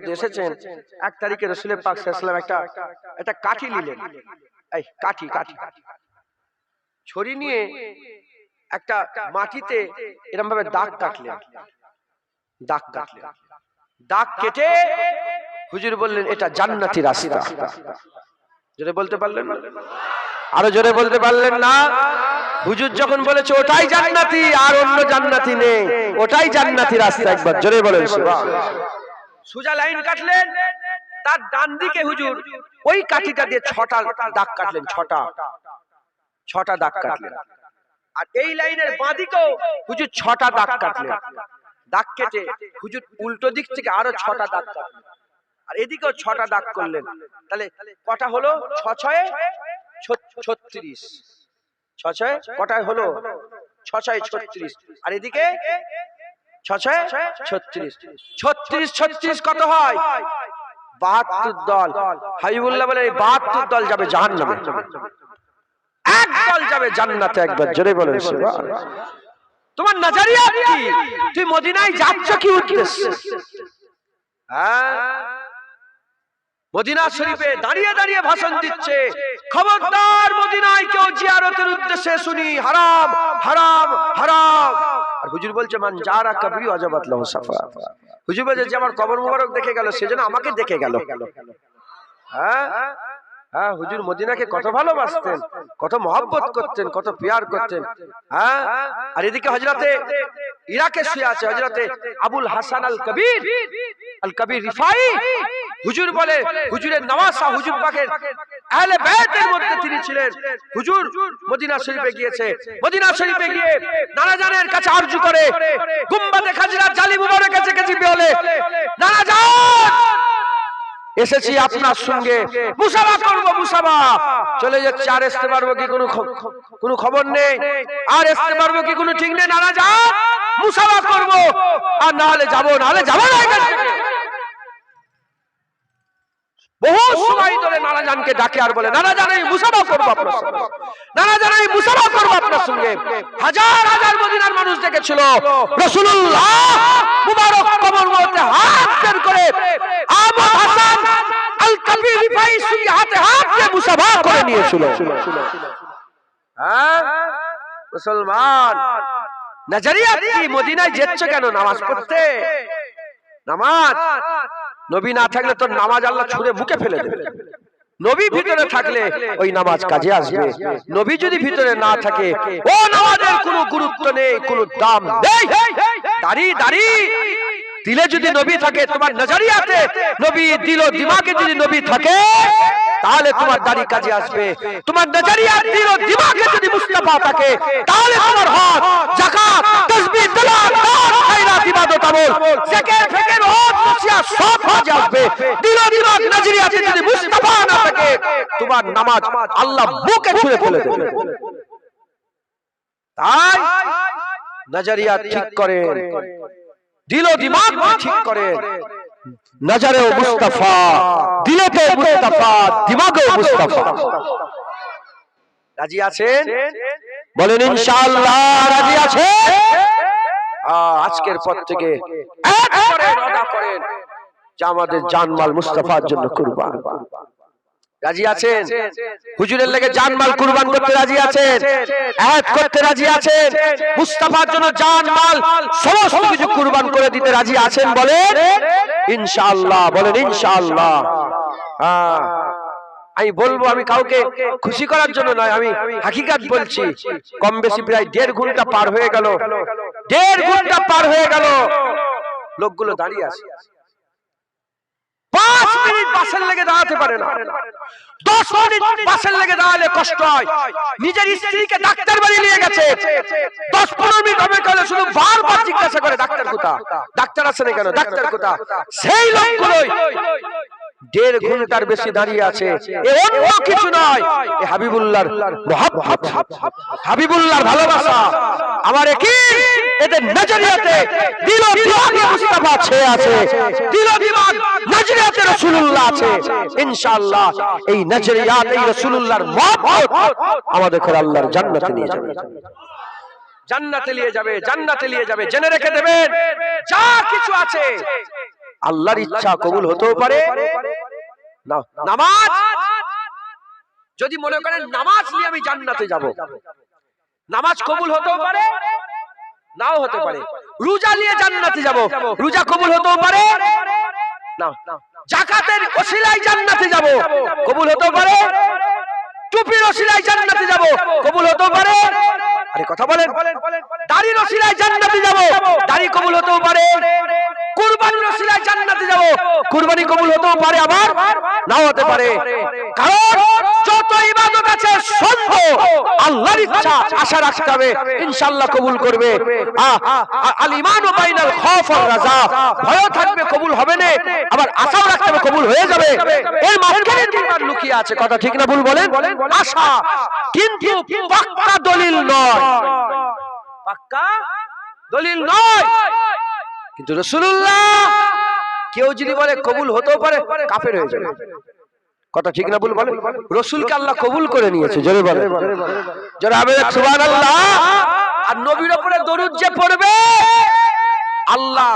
মধ্যে এসেছেন 1 তারিখে রাসূল পাক সাল্লাল্লাহু আলাইহি ওয়াসাল্লাম একটা কাঠি নিলেন, এই কাঠি ছড়ি নিয়ে একটা মাটিতে এরকম ভাবে দাগ কাটলেন, দাগ কেটে হুজুর বললেন এটা জান্নাতি রাস্তা। জোরে বলতে পারলেন না? আরো জোরে বলতে পারলেন না? হুজুর যখন বলেছে ওটাই জান্নাতি আর অন্য জান্নাতি নেই, ওটাই জান্নাতি রাস্তা, একবার জোরে বলেন সুবহানাল্লাহ। সোজা লাইন কাটলেন, তার ডান দিকে হুজুর ওই কাঠিটা দিয়ে 6টা দাগ কাটলেন, 6টা দাগ কাটলেন। আর এই লাইনের বাঁ দিকেও হুজুর 6টা দাগ কাটলেন। দাগ কেটে হুজুর উল্টো দিক থেকে আরো 6টা দাগ কাটলেন, আর এদিকেও 6টা দাগ করলেন। তাহলে কটা হলো? 6 6 36। 6 কটা হলো? 6 36। আর এদিকে 6 36। 36 কত হয়? 72 দল। হাবিবুল্লাহ বলে এই 72 দল যাবে জাহান্নামে, এক দল যাবে জান্নাতে, একবার জোরে বলেন সুবহানাল্লাহ। তোমার নজরিয়া কি? তুই মদিনায় যাচ্ছ কি উদ্দেশ্যে? মদিনা শরীফে দাঁড়িয়ে দাঁড়িয়ে ভাষণ দিচ্ছে, খবরদার মদিনায় কেউ জিয়ারতের উদ্দেশ্যে শুনি হারাম হারাম হারাম। আর হুজুর বলছে মান জারা কবরি ওয়াজাবাত লাহু শাফাআত। হুজুর বলছে যে আমার কবর মোবারক দেখে গেল সেজন্য আমাকে দেখে গেল। হ্যাঁ, হুজুর মদিনাকে কত ভালোবাসতেন, কত মহব্বত করতেন, কত প্যার করতেন। আর এদিকে হযরতে ইরাকে শুয়ে আছে হযরতে আবুল হাসান আল কবির রিফাই। হুজুর বলে হুজুরের নওয়াসা, হুজুর পাকের আহলে বাইতের মধ্যে তিনি ছিলেন। হুজুর মদিনা শরীফে গিয়েছে, মদিনা শরীফে গিয়ে নানা জানের কাছে আরজু করে, গুম্বাদে খাজরা জালি মুবারকের কাছে বলে, নানা জান এসেছি আপনার সঙ্গে মুসাফা করব, মুসাফা। চলে যাচ্ছে, আর আসতে পারবো কি কোনো খবর নেই, আর আসতে পারবো কি কোনো ঠিক নেই। নানা যান মুসাফা করব, আর না হলে যাবো না। বহু সময় ধরে নানা জানকে ডাকে আর বলে, নানা জান এই মুসাফা করবো আপনার সঙ্গে, নানা জান এই মুসাফা করবো আপনার সঙ্গে। হাজার হাজার মদিনার মানুষ দেখেছিল রাসূলুল্লাহ মুবারক কবর মধ্যে হাত বের করে আবু হাসান আল কবির রিফাই সঙ্গে হাতে হাত দিয়ে মুসাফা করে নিয়েছিল। মুসলমান নজরিয়া কি? মদিনায় যাচ্ছ কেন? নামাজ পড়তে। নামাজ, নবী না থাকলে তোর নামাজ আল্লাহ ছুঁড়ে মুখে ফেলে দেবে। নবী ভিতরে থাকলে ওই নামাজ কাজে আসবে। নবী যদি ভিতরে না থাকে ও নামাজের কোনো গুরুত্ব নেই, কোনো দাম নেই। দাড়ি দিলে যদি নবী থাকে, তোমার নজরিয়াতে নবী, দিল দিমাগে যদি নবী থাকে, তাহলে তোমার দাড়ি কাজে আসবে। তোমার নজরিয়া, দিল দিমাগে যদি মুস্তাফা থাকে, তাহলে তোমার হজ, যাকাত, তাসবিহ, তেলাওয়াত, খায়রাত, ইবাদত, আমল, জিকির, ফিকির, হজ, নসিহত সব কাজে আসবে। দিল দিমাগ নজরিয়াতে যদি মুস্তাফা না থাকে, তোমার নামাজ আল্লাহ বুকে ছুঁড়ে ফেলে দেবে। তাই নজরিয়া ঠিক করে, দিল দিমাগ ঠিক করে। নজরেও মুস্তাফা, দিলেতেও মুস্তাফা, দিমাগেও মুস্তাফা। রাজি আছেন? বলেন ইনশাআল্লাহ রাজি আছেন? আজকের পর থেকে এক করে ওয়াদা করেন যে আমাদের জানমাল মুস্তাফার জন্য কুরবান। রাজি আছেন? হুজুরের লেগে জানমাল কুরবান করতে রাজি আছেন? এক করতে রাজি আছেন? মুস্তাফার জন্য জানমাল সমস্ত কিছু কুরবান করে দিতে রাজি আছেন? বলেন ইনশাআল্লাহ। বলেন ইনশাআল্লাহ। আমি বলবো, আমি কাউকে খুশি করার জন্য নয়, আমি হাকিকাত বলছি। কম বেশি প্রায় 1.5 ঘন্টা পার হয়ে গেল, 1.5 ঘন্টা পার হয়ে গেল, লোকগুলো দাঁড়িয়ে আছে। 5 মিনিট বাসের লেগে দাঁড়াতে পারে না, 10 মিনিট বাসের লেগে দাঁড়ালে কষ্ট হয়। নিজের স্ত্রীকে ডাক্তার বাড়ি নিয়ে গেছে, 10-15 মিনিট হবে গেলে শুধু বারবার জিজ্ঞাসা করে ডাক্তার কোথা, ডাক্তার আছে না কেন, ডাক্তার কোথা। সেই লোকগুলোই 1.5 ঘন্টার বেশি দাঁড়িয়ে আছে। এ অন্য কিছু নয়, এ হাবিবুল্লাহর মুহাব্বত, হাবিবুল্লাহর ভালোবাসা। আমার কি এদের নজরিয়াতে দিল দিমাগে মুস্তাফা ছেয়ে আছে, দিল দিমাগ নজরিয়াতে রাসূলুল্লাহ আছে। ইনশাআল্লাহ এই নজরিয়াত, এই রাসূলুল্লাহর মুহাব্বত আমাদের করে আল্লাহর জান্নাতে নিয়ে যাবে, জান্নাতে নিয়ে যাবে, জান্নাতে নিয়ে যাবে। জেনে রেখে দেবেন, যা কিছু আছে আল্লাহর ইচ্ছা কবুল হতেও পারে না। নামাজ যদি মনে করেন নামাজ নিয়ে আমি জান্নাতে যাব, নামাজ কবুল হতেও পারে নাও হতে পারে। রোজা নিয়ে জান্নাতে যাব, রোজা কবুল হতেও পারে না। যাকাতের ওসিলায় জান্নাতে যাব, কবুল হতেও পারে। টুপির ওসিলায় জান্নাতে যাব, কবুল হতেও পারে। আরে কথা বলেন। দাড়ির ওসিলায় জান্নাতে যাব, দাড়ি কবুল হতেও পারে। কুরবানির ওসিলায় জান্নাতে যাব, কুরবানি কবুল হতেও পারে আবার নাও হতে পারে। কারণ যত ইবাদত আছে সব আল্লাহর ইচ্ছা, আশা রাখতে হবে ইনশাআল্লাহ কবুল করবে। আল ঈমানু বাইনাল খাউফ ওয়ার রাজা, ভয় থাকবে কবুল হবে না, আবার আশাও রাখতে হবে কবুল হয়ে যাবে। এর মাঝখানে ঈমান লুকিয়ে আছে, কথা ঠিক না ভুল বলেন? আশা কিন্তু পাক্কা দলিল নয়, পাক্কা দলিল নয়। কিন্তু রাসূলুল্লাহ কেউ যদি বলে কবুল হতেও পারে, কাফের হয়ে যাবে, কথা ঠিক না ভুল বলেন? রাসূলকে আল্লাহ কবুল করে নিয়েছে, জোরে বলেন, জোরে হবে সুবহানাল্লাহ। আর নবীর উপরে দরুদ যে পড়বে আল্লাহ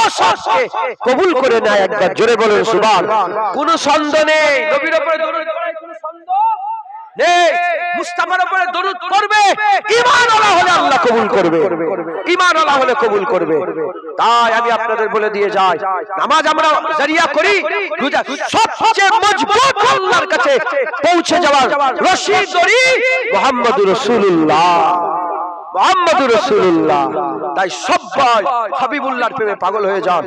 অসংখ্য কবুল করে নেয় একবার, জোরে বলেন সুবহান। কোনো সন্দেহ নেই, নবীর উপরে দরুদ পড়ার কোনো সন্দেহ নেই। মুস্তাফার উপরে দরুদ পড়বে, ঈমানওয়ালা হলে আল্লাহ কবুল করবে, ঈমানওয়ালা হলে কবুল করবে। তাই আমি আপনাদের বলে দিয়ে যাই, নামাজ আমরা জারিয়া করি, রোজা সবচেয়ে মজবুত আল্লাহর কাছে পৌঁছে যাওয়ার রশি দড়ি মুহাম্মদুর রাসূলুল্লাহ, মুহাম্মদুর রাসূলুল্লাহ। তাই সবাই হাবিবুল্লাহর প্রেমে পাগল হয়ে যান,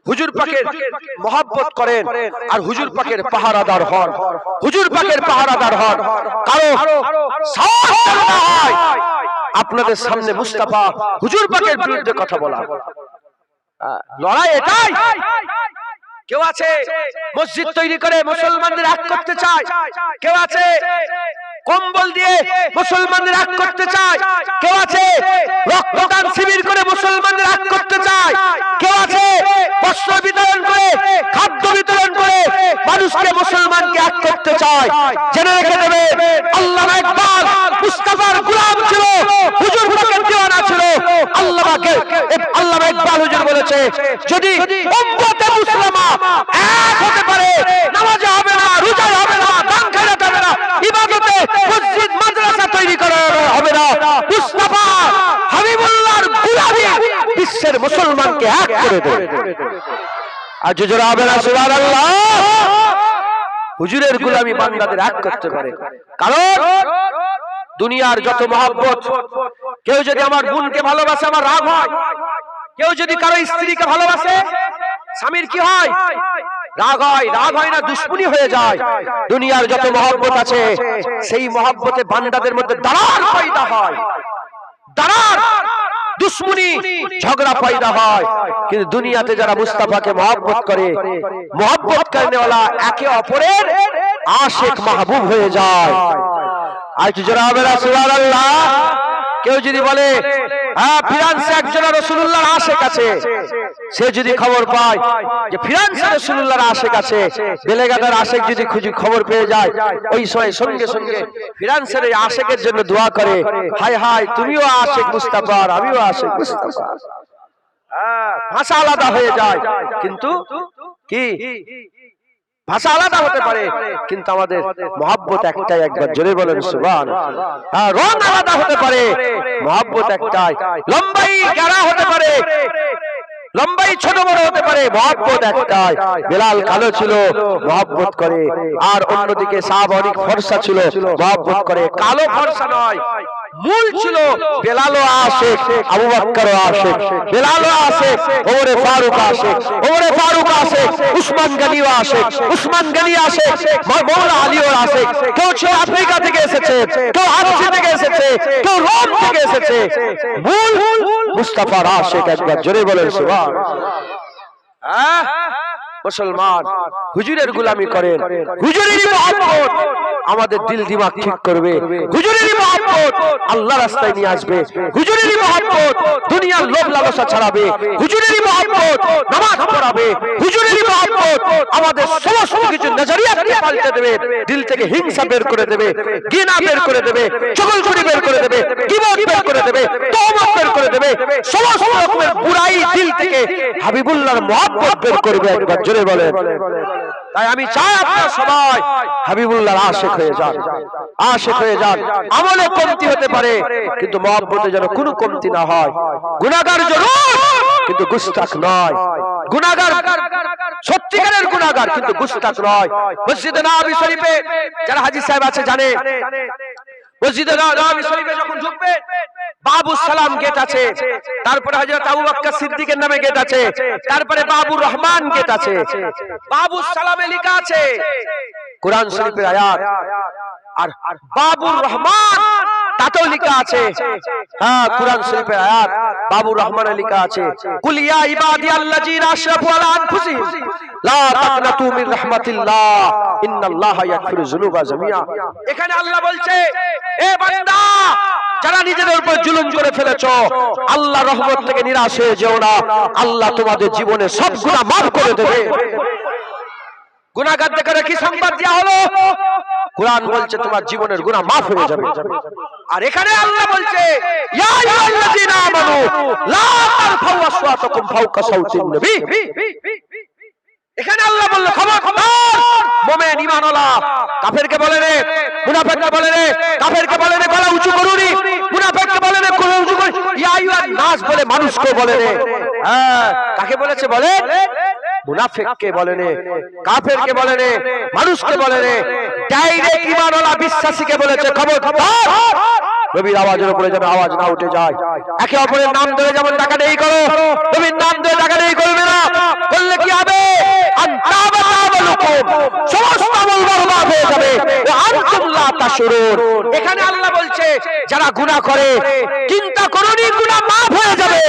হুজুর পাকের মহব্বত করেন, আর হুজুর পাকের পাহারাদার হন, হুজুর পাকের পাহারাদার হন। কারো সাহস না হয় আপনাদের সামনে মুস্তাফা হুজুর পাকের বিরুদ্ধে কথা বলা। লড়াই এটাই। কেউ আছে মসজিদ তৈরি করে মুসলমানদের এক করতে চায়, কেউ আছে কম্বল দিয়ে মুসলমানদের এক করতে চায়, কেউ আছে রক্তদান শিবির করে মুসলমানদের এক করতে চায়, কেউ আছে বস্ত্র বিতরণ করে, খাদ্য বিতরণ করে মানুষকে মুসলমানকে এক করতে চায়। জেনে রেখে দেবে, আল্লামা ইকবাল মুস্তাফার গোলাম ছিল, হুজুর পাকের দিওয়ানা ছিল। আল্লামা ইকবাল হুজুর বলেছে, যদি উম্মতে মুসলিমা এক হতে পারে, নামাজে হবে না, রোজায় হবে না, দান খয়রাত হবে না, ইবাদতে মসজিদ মাদ্রাসা তৈরি করা হবে না, মুস্তাফা হাবিবুল্লাহর গোলামি বিশ্বের মুসলমানকে এক করে দেবে। আর জোরে হবে না সুবহানাল্লাহ। হুজুরের গোলামি বান্দাদের এক করতে পারে। কারণ দুনিয়ার যত মহব্বত, কেউ যদি আমার বোনকে ভালোবাসে আমার রাগ হয়, কেউ যদি কারো স্ত্রীকে ভালোবাসে স্বামীর কি হয়? রাগ হয়। রাগ হয় না, দুশ্মনী হয়ে যায়। দুনিয়ার যত মহব্বত আছে সেই মহব্বতে বান্দাদের মধ্যে দারার পয়দা হয়, দারার দুশ্মনী ঝগড়া পয়দা হয়। কিন্তু দুনিয়াতে যারা মুস্তাফাকে মহব্বত করে, মহব্বত করেনেওয়ালা একে অপরের আশিক মাহবুব হয়ে যায়। আজ যারা হবে সুবহানাল্লাহ। কেউ যদি বলে হ্যাঁ ফিরান্সে একজন রাসূলুল্লাহর আশিক আছে, সে যদি খবর পায় যে ফিরান্সে রাসূলুল্লাহর আশিক আছে, বেলেঘাটার আশিক যদি খবর পেয়ে যায়, ওই সময় সঙ্গে সঙ্গে ফিরান্সের এই আশিকের জন্য দোয়া করে, হায় হায় তুমিও আশিক মুস্তাফার, আমিও আশিক মুস্তাফার। ভাষা আলাদা হয়ে যায়, কিন্তু কি ভাষা আলাদা হতে পারে, কিন্তু আমাদের মহব্বত একটাই। একবার জোরে বলেন সুবহানাল্লাহ। রং আলাদা হতে পারে, মহব্বত একটাই। লম্বাই গাঢ় হতে পারে, লম্বাই ছোট বড় হতে পারে, মহব্বত একটাই। বেলাল কালো ছিল, মহব্বত করে। আর অন্যদিকে সাহাবা অনেক ফর্সা ছিল, মহব্বত করে। কালো ফর্সা নয়, মূল ছিল বেলালও আশিক, আবু বকরও আশিক, বেলালও আশিক, ওমরে ফারুক আশিক, ওমরে ফারুক আশিক, উসমান গনিও আশিক, উসমান গনি আশিক, মওলা আলীও আশিক। কেউ ছিল আফ্রিকা থেকে এসেছে, কেউ আরব থেকে এসেছে, কেউ রোম থেকে এসেছে, মূল মুস্তাফার আশিক। একবার জোরে বলেন সুবহানাল্লাহ। মুসলমান হুজুরের গোলামি করেন, হুজুরেরই মহব্বত আমাদের দিল দিমাগ ঠিক করবে, হুজুরেরই মহব্বত আল্লাহ রাস্তায় নিয়ে আসবে, হুজুরেরই মহব্বত দুনিয়ার লোভ লালসা ছাড়াবে, হুজুরেরই মহব্বত নামাজ পড়াবে, হুজুরেরই মহব্বত আমাদের সমস্ত কিছু নজরিয়াকে পাল্টে দেবে, দিল থেকে হিংসা বের করে দেবে, ঘৃণা বের করে দেবে, চগলখড়ি বের করে দেবে, গীবত বের করে দেবে, তওবা বের করে দেবে, সমস্ত রকমের বুরাই দিল থেকে হাবিবুল্লাহর মহব্বত বের করবে। একবার জোরে বলেন। তাই আমি চাই আপনারা সবাই হাবিবুল্লাহর আশিক হয়ে যান, আশিক হয়ে যান। আমলে কমতি হতে পারে কিন্তু মহব্বতে যেন কোনো কমতি না হয়। গুনাহগার জরুর কিন্তু গুস্তাখ নয়, গুনাহগার সত্যিকারের গুনাহগার কিন্তু গুস্তাখ নয়। মসজিদে নববী শরীফে যারা হাজী সাহেব আছে জানে, মসজিদে নববী শরীফে যখন ঢুকবে বাবুস সালাম গেট আছে, তারপরে হযরত আবু বকর সিদ্দিকের নামে গেট আছে, তারপরে বাবুর রহমান গেট আছে। বাবুস সালামে লেখা আছে কোরআন শরীফের আয়াত, আর বাবুর রহমান তাতেও লেখা আছে, হ্যাঁ কোরআন শরীফের আয়াত বাবুর রহমানে লেখা আছে, কুল ইয়া ইবাদিয়াল্লাযিনা আশরাফু আলা আনফুসিহিম লা তাকনাতু মির রাহমাতিল্লাহ ইন্নাল্লাহা ইয়াগফিরু যুনুবা জামিআ। এখানে আল্লাহ বলছে, এ বান্দা যারা নিজেদের উপর জুলুম করে ফেলেছো, আল্লাহর রহমত থেকে নিরাশ হয়ে যেও না, আল্লাহ তোমাদের জীবনে সব গুনাহ মাফ করে দেবে। গুনাহগারদের করে কি সংবাদ দেয়া হলো? কোরআন বলছে তোমার জীবনের গুনাহ মাফ হয়ে যাবে। আর এখানে আল্লাহ বলছে ইয়া আইয়ুহাল্লাযীনা আমানু লা তারফাউ আসওয়াতাকুম ফাওকা সাওতিন নবী। এখানে আল্লাহ বলল খবরদার মুমিন ঈমানওয়ালা কাফেরকে বলে রে, মুনাফিককে বলে রে, কাফেরকে বলে রে গলা উঁচু করুনি, মুনাফিককে বলে রে গলা উঁচু করুনি, ইয়া আইয়ুহান নাস বলে মানুষকে বলে রে। হ্যাঁ কাকে বলেছে? বলে মুনাফিককে বলে রে, কাফেরকে বলে রে, মানুষকে বলে রে, ডাইরেক্ট ঈমানওয়ালা বিশ্বাসীকে বলেছে খবরদার নবীর আওয়াজের উপরে যেন আওয়াজ না উঠে যায়। একে অপরের নাম ধরে যেমন ডাকাডাকি করো, নবীর নাম ধরে ডাকাডাকি করবে না, করলে কি হবে? সমস্ত আমল বরবাদ হয়ে যাবে। আনতুম লা তাশউরুন। এখানে আল্লাহ বলছে যারা গুনাহ করে চিন্তা করুনি গুনাহ মাফ হয়ে যাবে।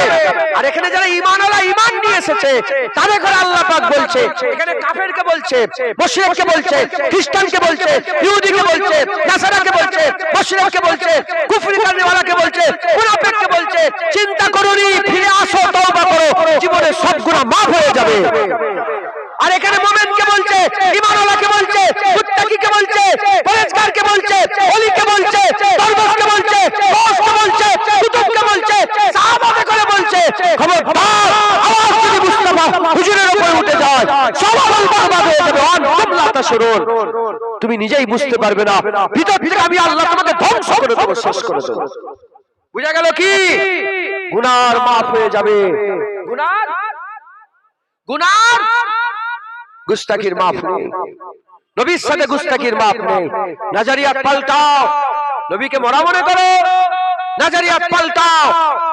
আর এখানে যারা ঈমানওয়ালা ঈমান নিয়ে এসেছে তাদের করে আল্লাহ পাক বলছে, এখানে কাফেরকে বলছে, মুশরিককে বলছে, খ্রিস্টানকে বলছে, ইহুদিকে বলছে, নাসারাকে বলছে, মুশরিককে বলছে, কুফরি করনেওয়ালাকে বলছে, মুনাফিককে বলছে চিন্তা করুনি, ফিরে আসো, তওবা করো, জীবনে সব গুনাহ মাফ হয়ে যাবে। আর এখানে মুমিনকে বলছে, ঈমানওয়ালাকে বলছে, মুত্তাকিকে বলছে, পরহেজগারকে বলছে, ওলিকে বলছে, দরবেশকে বলছে, গৌসকে বলছে, কুতুবকে বলছে, সাহাবাকে করে বলছে খবরদার আওয়াজ যদি মুস্তাফা হুজুরের উপরে উঠে যায় সব আমল বরবাদ হয়ে যাবে। আনতুম লা তাশউরুন। তুমি নিজেই বুঝতে পারবে না, ভিতর থেকে আমি আল্লাহ তোমাকে ধ্বংস করে দেব, শেষ করে দেব। বুঝা গেল কি? গুনাহ মাফ হয়ে যাবে, গুনাহ গুস্তাখির মাফ নেই, নবীর সাথে গুস্তাখির মাফ নেই। নজরিয়াত পাল্টাও, নবীকে মরা মনে করো, নজরিয়াত পাল্টাও,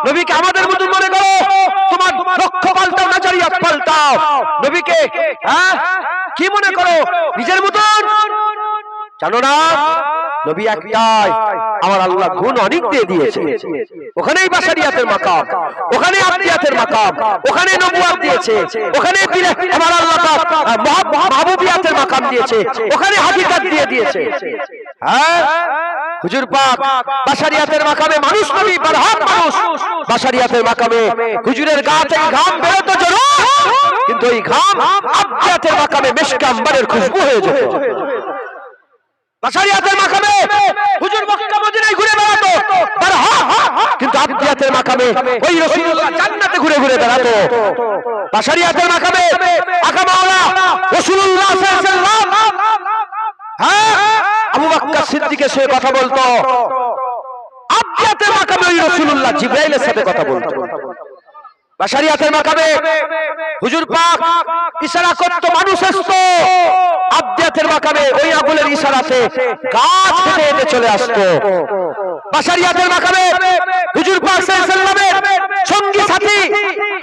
নবীকে আমাদের মতো মনে করো, তোমার লক্ষ্য পাল্টাও, নজরিয়াত পাল্টাও, নবীকে কি মনে করো? নিজের মতন জানো না নবী একটাই, আমার আল্লাহ গুণ অনেক দিয়ে দিয়েছে। ওখানেই বাশারিয়াতের মাকাম, ওখানে আব্দিয়াতের মাকাম, ওখানে নবুয়ত দিয়েছে, ওখানে আমার আল্লাহ মাহবুবিয়াতের মাকাম দিয়েছে, ওখানে হাকিকত দিয়ে দিয়েছে। হ্যাঁ হুজুর পাক বাশারিয়াতের মাকামে মানুষ নবী বরহাত মানুষ, বাশারিয়াতের মাকামে হুজুরের গা থেকে ঘাম বেরোতো জরুর, কিন্তু এই ঘাম আব্দিয়াতের মাকামে মিশকে আম্বরের খুশবু হয়ে যেত। বাশারিয়াতের মাকামে হুজুর মক্কা মদিনায় ঘুরে বেড়াতো বরহাত, কিন্তু আব্দিয়াতের মাকামে ওই রাসূলুল্লাহ জান্নাতে ঘুরে ঘুরে বেড়াতো। বাশারিয়াতের মাকামে আকা মাওলা রাসূলুল্লাহ সাল্লাল্লাহু আলাইহি ওয়াসাল্লাম হ্যাঁ আবু বকর সিদ্দিকের সাথে কথা বলতো, আব্দিয়াতের মাকামে ওই রাসূলুল্লাহ জিবরাইলের সাথে কথা বলতো। বাশারিয়াতের মাকামে হুজুর পাক ইশারা করতো, মানুষ আসতো, আব্দিয়াতের মাকামে ওই আগুনের ইশারাতে গাছ কেটে হেঁটে চলে আসতো। বাশারিয়াতের মাকামে হুজুর পাক সাল্লাল্লাহু আলাইহি ওয়াসাল্লামের সঙ্গী সাথী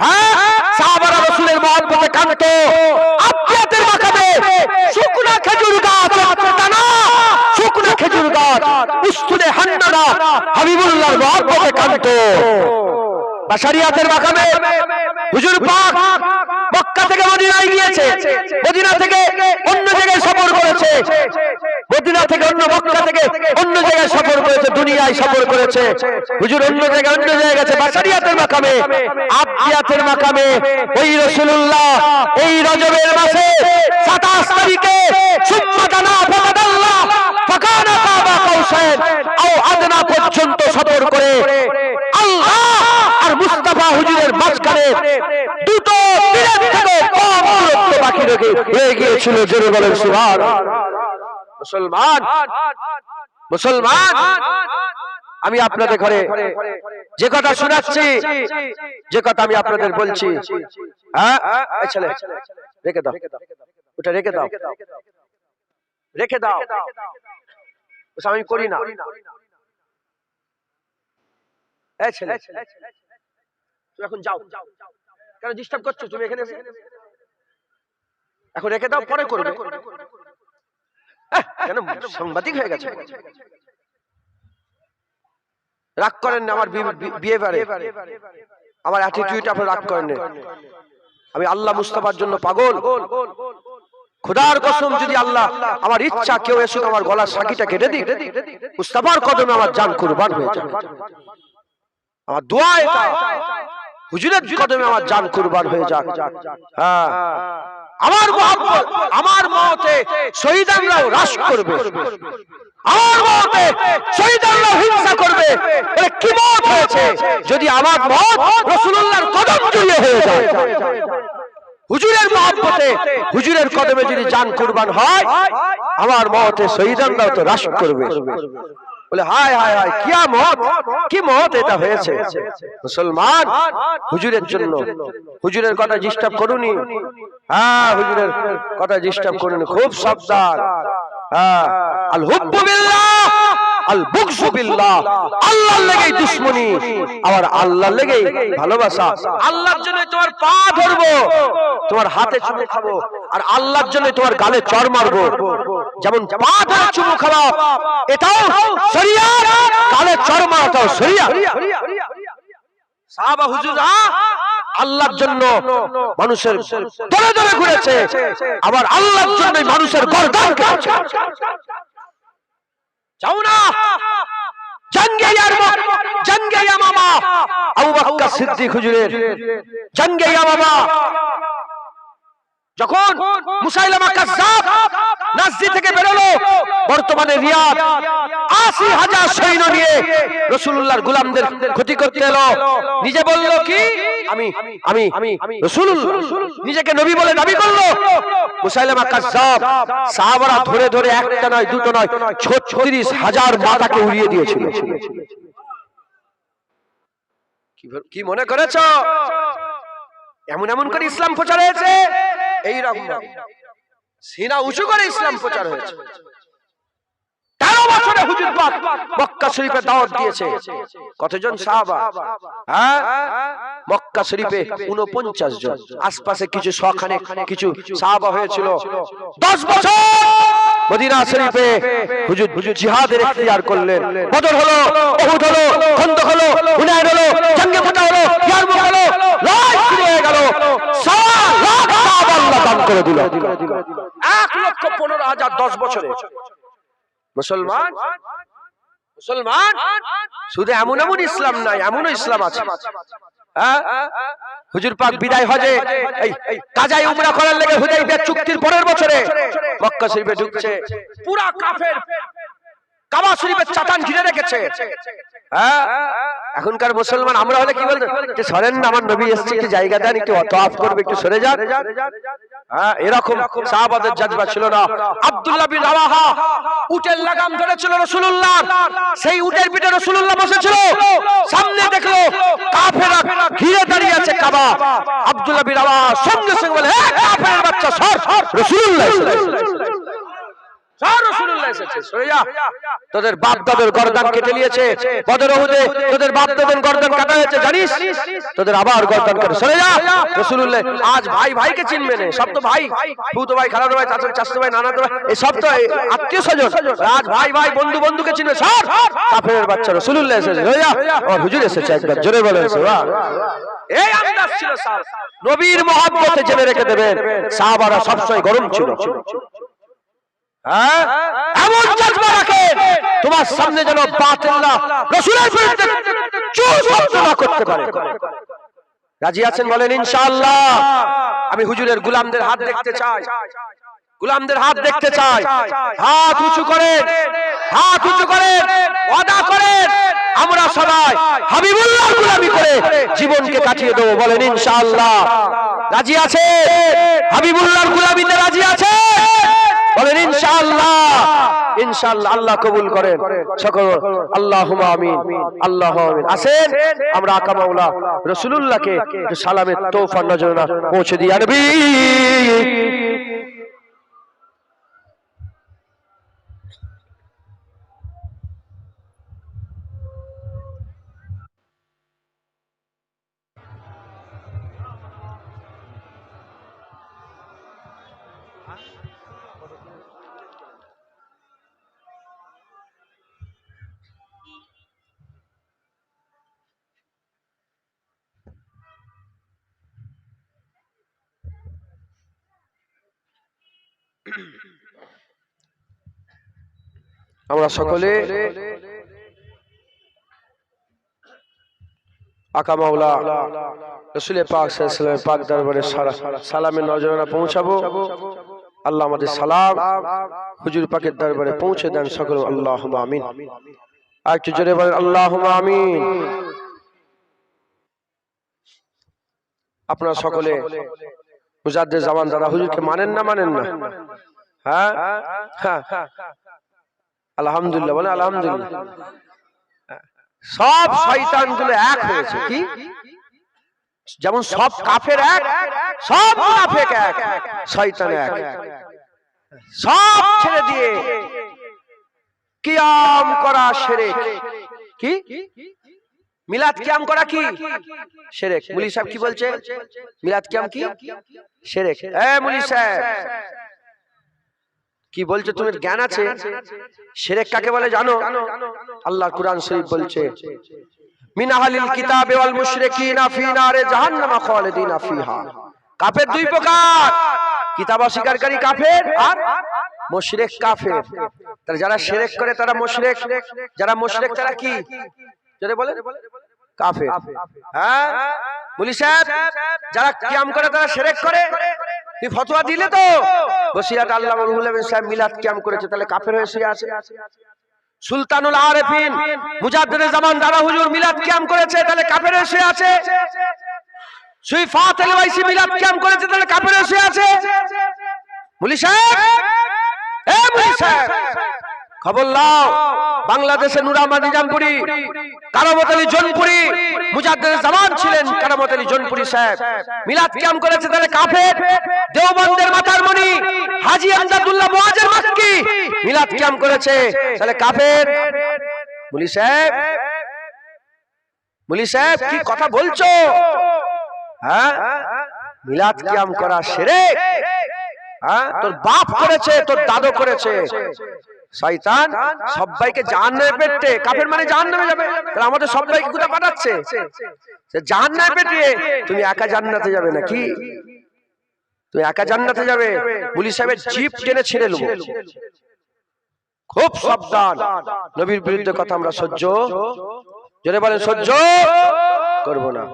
হ্যাঁ সাহাবারা রাসূলের মহব্বতে কাঁদতো। আব্দিয়াতের মাকামে শুকনা খেজুর গাছ, টানা শুকনা খেজুর গাছ উস্তুনে হান্নানা হাবিবুল্লাহর মহব্বতে কাঁদতো। বাশারিয়াতের মাকামে হুজুর পাক মক্কা থেকে মদিনায় গিয়েছে, মদিনা থেকে অন্য জায়গায় সফর করেছে, মদিনা থেকে অন্য মক্কা থেকে অন্য জায়গায় সফর করেছে, দুনিয়ায় সফর করেছে। হুজুর অন্য জায়গায় গেছে, বাশারিয়াতের মাকামে আব্দিয়াতের মাকামে ওই রাসূলুল্লাহ এই রজবের মাসে 27 পর্যন্ত সফর করে আল্লাহ আর মুস্তাফা হুজুরের মাঝখানে দুটো তীরের থেকে কম দূরত্ব বাকি রয়ে গিয়েছিল। জোরে বলেন সুবহানাল্লাহ। মুসলমান মুসলমান, আমি আপনাদের ঘরে যে কথা শোনাচ্ছি, যে কথা আমি আপনাদের বলছি, হ্যাঁ ছেলে রেখে দাও, ওটা রেখে দাও, রেখে দাও, আমি করি না। এই ছেলে তুমি এখন যাও, কেন ডিস্টার্ব করছো তুমি এখানে? এখন রেখে দাও, পরে করবে। কেন সাংবাদিক হয়ে গেছে? রাগ করেন না আমার বিহেভিয়ারে, আমার অ্যাটিটিউড আপনি রাগ করেন না। আমি আল্লাহ মুস্তাফার জন্য পাগল। খোদার কসম, যদি আল্লাহ আমার ইচ্ছা কেউ এসে আমার গলার সাকিটা কেটে দিক, মুস্তাফার কদমে আমার জান কুরবান হয়ে যাবে। আমার দোয়া এটা, হুজুরের কদমে আমার জান কুরবান হয়ে যাক। হ্যাঁ, আমার মহব্বত, আমার মতে শহীদানরাও রাশ করবে, আমার মতে শহীদানরাও হিংসা করবে। এটা কি মত হয়েছে যদি আমার মত রাসূলুল্লাহর কদম জড়িয়ে হয়ে যায়? হুজুরের মহব্বতে, হুজুরের কদমে যদি জান কুরবান হয়, আমার মতে শহীদানরাও তো রাশ করবে। বলে হায় হায় হায়, কিয়া মত, কি মত এটা হয়েছে? মুসলমান, হুজুরের জন্য, হুজুরের কথা ডিস্টার্ব করুনি। হ্যাঁ, হুজুরের কথা ডিস্টার্ব করুনি, খুব সাবধান। হ্যাঁ, আল হুব্বু বিল্লাহ আল বুগযু বিল্লাহ, আল্লাহর লেগেই দুশমনি, আবার আল্লাহর লেগেই ভালোবাসা। আল্লাহর জন্য তোমার পা ধরবো, তোমার হাতে চুমু খাবো, আর আল্লাহর জন্য তোমার গালে চড় মারবো। যেমন পা ধরে চুমু খাওয়া এটাও শরিয়াত, গালে চড় মারাটাও শরিয়াত। সাহাবা হুজুররা আল্লাহর জন্য মানুষের দলে দলে ঘুরেছে, আবার আল্লাহর জন্য মানুষের গর্দান কেটেছে। যাও না জঙ্গে ইয়ারমুক, জঙ্গে ইয়ামামা, আবু বকর সিদ্দিক হুজুরের জঙ্গে ইয়ামামা, যখন মুসাইলামা কাজ্জাব নাজদি থেকে বেরোলো, বর্তমানে রিয়াদ ৮০,০০০ সৈন্য নিয়ে রাসূলুল্লাহর গোলামদের ক্ষতি করতে এলো। নিজে বলল কি আমি আমি আমি রাসূলুল্লাহ, নিজেকে নবী বলে দাবি করলো। মুসাইলামা কাজ্জাব সাহাবারা ধরে ধরে একটা নয় দুটো নয় ৩৬,০০০ মাথাকে উড়িয়ে দিয়েছিল। কি মনে করেছো এমন এমন করে ইসলাম প্রচার হয়েছে? এইরকম সিনা উঁচু করে ইসলাম প্রচার হয়েছে। ১৩ বছরে হুজুর পাক মক্কা শরীফে দাওয়াত দিয়েছে। কতজন সাহাবা? হ্যাঁ, মক্কা শরীফে ৪৯ জন, আশপাশে কিছু শখানেক কিছু সাহাবা হয়েছিল। ১০ বছর মদিনা শরীফে হুজুর জিহাদের ইখতিয়ার করলেন। বদর হলো, উহুদ হলো, খন্দক হলো, হুনাইন হলো, জঙ্গে মুতা হলো, ইয়ারমুক হলো, লড়াই শুরু হয়ে গেল। ১০০ লাখ সাহাবা আল্লাহ দান করে দিল। ১,১৫,০০০ ১০ বছরে। মুসলমান, মুসলমান শুধু এমন এমন ইসলাম নাই, এমনও ইসলাম আছে। হ্যাঁ, হুজুর পাক বিদায় হজে এই কাজাই উমরা করার লেগে হুদাইবিয়া চুক্তির পরের বছরে মক্কা শরীফে ঢুকছে। পুরা কাফের কাবা শরীফের চাতান ঘিরে রেখেছে। হ্যাঁ, এখনকার মুসলমান আমরা হলে কি বলতো, একটু সরেন না, আমার নবী এসেছে, একটু জায়গা দেন, একটু তাওয়াফ করবে, একটু সরে যান। হ্যাঁ, এরকম সাহাবাদের জজবা ছিল না। আব্দুল্লাহ বিন রাওয়াহা উটের লাগাম ধরেছিল রাসূলুল্লাহ, সেই উটের পিঠে রাসূলুল্লাহ বসেছিল। সামনে দেখলো কাফেররা ঘিরে দাঁড়িয়ে আছে কাবা। আব্দুল্লাহ বিন রাওয়াহা সঙ্গে সঙ্গে বলে, হে কাফেরের বাচ্চা, সর, রাসূলুল্লাহ তোদের বাপ দাদের গর্দান কেটে নিয়েছে, বদর উহুদে তোদের বাপ দাদের গর্দান কাটা হয়েছে, জানিস? তোদের আবার গর্দান কাটে, সরে যা। রাসূলুল্লাহ আজ ভাই ভাইকে চিনবে না, সব তো ভাই, ফুতো ভাই, খালাতো ভাই, চাচাতো ভাই, নানাতো ভাই, এই সব তো আত্মীয় স্বজন। আজ ভাই ভাই, বন্ধু বন্ধুকে চিনবে। সর, কাফেরের বাচ্চা, রাসূলুল্লাহ এসেছে, সরে যা। আমার হুজুর এসেছে, একবার জোরে বলেন সুবহানাল্লাহ। এই আন্দাজ ছিল সাহাব, নবীর মহব্বতে জেনে রেখে দেবেন, সাহাবারা সবসময় গরম ছিল। এমন জজবা রাখেন তোমার সামনে যেন বাতিলরা রাসূলের বিরুদ্ধে চুল শব্দ না করতে পারে। রাজি আছেন? বলেন ইনশাআল্লাহ। আমি হুজুরের গোলামদের হাত দেখতে চাই, গোলামদের হাত দেখতে চাই। হাত উঁচু করেন, হাত উঁচু করেন, ওয়াদা করেন আমরা সবাই হাবিবুল্লাহর গোলামি করে জীবনকে কাটিয়ে দেবো। বলেন ইনশাআল্লাহ। রাজি আছে? হাবিবুল্লাহর গোলামিতে রাজি আছে? বলেন ইনশাআল্লাহ। ইনশাআল্লাহ। আল্লাহ কবুল করেন সকল। আল্লাহুম্মা আমিন, আল্লাহুম্মা আমিন। আসেন আমরা আকা মাওলা রাসূলুল্লাহকে সালামের তোহফা নজরানা পৌঁছে দিই। নবী আমরা সকলে আকা মাওলা রাসূল পাক সাল্লাল্লাহু আলাইহি ওয়াসাল্লামের পাক দরবারে সালামের নজরানা পৌঁছাবো। আল্লাহ আমাদের সালাম হুজুর পাকের দরবারে পৌঁছে দেন সকল। আল্লাহুম্মা আমিন। আর একটু জোরে বলেন আল্লাহুম্মা আমিন। আপনারা সকলে মুজাদ্দিদ জামান দাদা হুজুরকে মানেন না মানেন না? হ্যাঁ হ্যাঁ, আলহামদুলিল্লাহ। বলেন আলহামদুলিল্লাহ। সব শয়তানগুলো এক হয়েছে। কি? যেমন সব কাফের এক, সব মুনাফিক এক, শয়তান এক। সব ছেড়ে দিয়ে কিয়াম করা শিরক। কি? মিলাদ কিয়াম করা কি? শিরক। মুলি সাহেব কি বলছে? মিলাদ কিয়াম কি? শিরক। এ মুলি সাহেব কি বলছে? তুমি জ্ঞান আছে? শিরক কাকে বলে জানো? আল্লাহ কুরআন শরীফ বলছে মিন আহলিল কিতাব ওয়াল মুশরিকিনা ফি নারে জাহান্নাম খালিদিনা ফিহা। কাফের দুই প্রকার, কিতাব অস্বীকারী কাফের আর মুশরিক কাফের। তারা যারা শিরক করে তারা মুশরিক, যারা মুশরিক তারা কি? যদি বলেন কাফের। হ্যাঁ মুলি সাহেব, যারা কিয়াম করে তারা শিরক করে। তুই ফতোয়া দিলে তো বসিরাট আল্লামা রুহুল আমিন সাহেব মিলাদ কিয়াম করেছে, তাহলে কাফের হয়ে শুয়ে আছে। সুলতানুল আরেফিন মুজাদ্দিদ জামান দাদা হুজুর মিলাদ কিয়াম করেছে, তাহলে কাফের হয়ে শুয়ে আছে। সুইফাত আল-ওয়াইসি মিলাদ কিয়াম করেছে, তাহলে কাফের হয়ে শুয়ে আছে। মুলি সাহেব, এ মুলি সাহেব খবর লাও। বাংলাদেশের নুরামা নিজামপুরি কারামত আলী জোনপুরি মুজাদ্দিদ জামান ছিলেন। কারামত আলী জোনপুরি সাহেব মিলাদ কিয়াম করেছে, তাহলে কাফের। দেওবন্দের মাথার মণি হাজী আমদাদুল্লাহ মুআজ্জের মাক্কি মিলাদ কিয়াম করেছে, তাহলে কাফের। মুলি সাহেব, মুলি সাহেব কি কথা বলছো? হ্যাঁ মিলাদ কিয়াম করা শিরক। হ্যাঁ তোর বাপ করেছে, তোর দাদু করেছে। শয়তান সবাইকে জাহান্নামে পেটে, কাফের মানে জাহান্নামে যাবে। তাহলে আমাদের সবাইকে কোথায় পাঠাচ্ছে? সে জাহান্নামে পেটিয়ে তুমি একা জান্নাতে যাবে নাকি? তুমি একা জান্নাতে যাবে? মুলি সাহেবের জিপ টেনে ছিঁড়ে নেব। খুব সাবধান, নবীর বিরুদ্ধে কথা আমরা সহ্য, জোরে বলেন সহ্য করব না।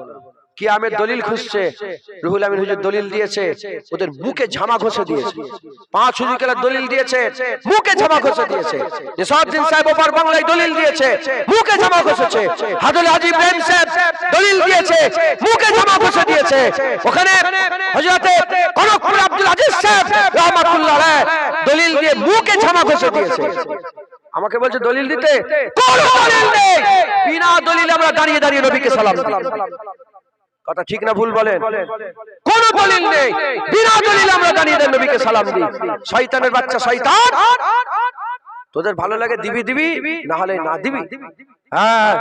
কিয়ামের দলিল খুঁজছে, রুহুল আমিন হুজুর দলিল দিয়েছে, ওদের মুখে ঝামা ঘষে দিয়েছে। 5 হুজুরকে দলিল দিয়েছে, মুখে ঝামা ঘষে দিয়েছে। নিসাউদ্দিন সাহেব ওপার বাংলায় দলিল দিয়েছে, মুখে ঝামা ঘষেছে। হাজুল হাজী ইব্রাহিম সাহেব দলিল দিয়েছে, মুখে ঝামা ঘষে দিয়েছে। ওখানে হযরতে কনকপুর আব্দুল আজিজ সাহেব রাহমাতুল্লাহ আলাইহি দলিল দিয়ে মুখে ঝামা ঘষে দিয়েছে। আমাকে বলছে দলিল দিতে, কোন দলিল নেই। বিনা দলিলে আমরা দাঁড়িয়ে দাঁড়িয়ে নবীকে সালাম দিই। কথা ঠিক না ভুল বলেন? কোন দলিল নেই, বিনা দলিলে আমরা দাঁড়িয়ে দাঁড়িয়ে নবীকে সালাম দিই। শয়তানের বাচ্চা শয়তান, তোদের ভালো লাগে দিবি দিবি, না হলে না দিবি। হ্যাঁ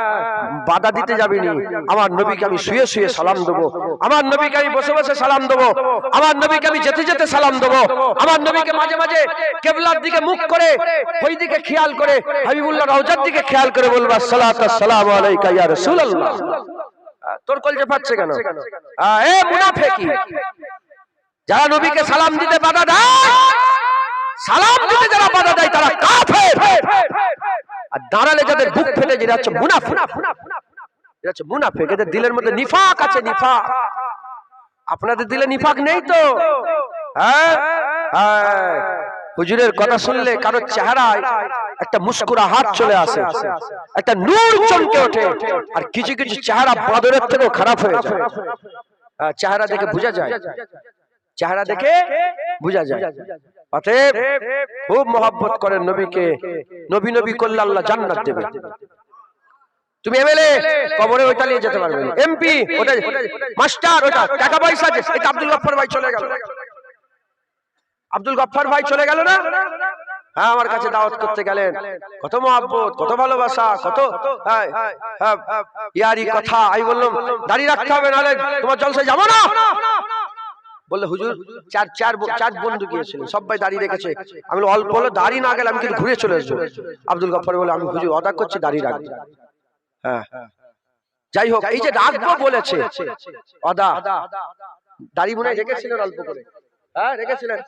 বাধা দিতে যাবি নি। আমার নবীকে আমি শুয়ে শুয়ে সালাম দেবো, আমার নবীকে আমি বসে বসে সালাম দেবো, আমার নবীকে আমি যেতে যেতে সালাম দেবো, আমার নবীকে মাঝে মাঝে কিবলার দিকে মুখ করে ওই দিকে খেয়াল করে হাবিবুল্লাহ রওজার দিকে খেয়াল করে বলবো আসসালাতু আসসালামু আলাইকা ইয়া রাসূলুল্লাহ। তোর কলজে পাচ্ছে কেন? এ মুনাফিকি, যারা নবীকে সালাম দিতে বাধা দেয়, সালাম দিতে যারা বাধা দেয় তারা কাফের। আর দাঁড়ালে যাদের বুক ফেটে যায়, এরা হচ্ছে মুনাফিক। এরা হচ্ছে মুনাফিক, এদের দিলের মধ্যে নিফাক আছে। নিফাক আপনাদের দিলে নিফাক নেই তো? হ্যাঁ হুজুরের কথা শুনলে কারো চেহারায় একটা মুস্কুরাহাত চলে আসে, একটা নূর চমকে ওঠে। আর কিছু কিছু চেহারা বাদরের থেকেও খারাপ হয়ে যায়। চেহারা দেখে বোঝা যায়, চেহারা দেখে বোঝা যায়। অতএব খুব মহব্বত করেন নবীকে। নবী নবী করলে আল্লাহ জান্নাত দেবে। তুমি এমএলএ কবরে ওইটা নিয়ে যেতে পারবে না, এমপি ওটা মাস্টার ওটা টাকা পয়সা আছে। এটা আব্দুল গফফার ভাই চলে গেল, আব্দুল গফফার ভাই চলে গেল না? হ্যাঁ, আমার কাছে দাওয়াত করতে গেলেন, কত মহব্বত, কত ভালোবাসা, কত ইয়ারি কথা। আমি বললাম দাড়ি রাখতে হবে, নাহলে তোমার জলসায় যাবো না। বললে হুজুর চার বন্ধু গিয়েছিলেন, সবাই দাড়ি রেখেছে। আমি অল্প হলো দাড়ি না গেলে আমি কিন্তু ঘুরে চলে আসবো। আব্দুল গফফার বলে আমি হুজুর অর্ডার করছি দাড়ি রাখবো। হ্যাঁ, যাই হোক, এই যে রাখবো বলেছে অদা, দাড়ি মনে রেখেছিলেন অল্প করে, হ্যাঁ রেখেছিলেন,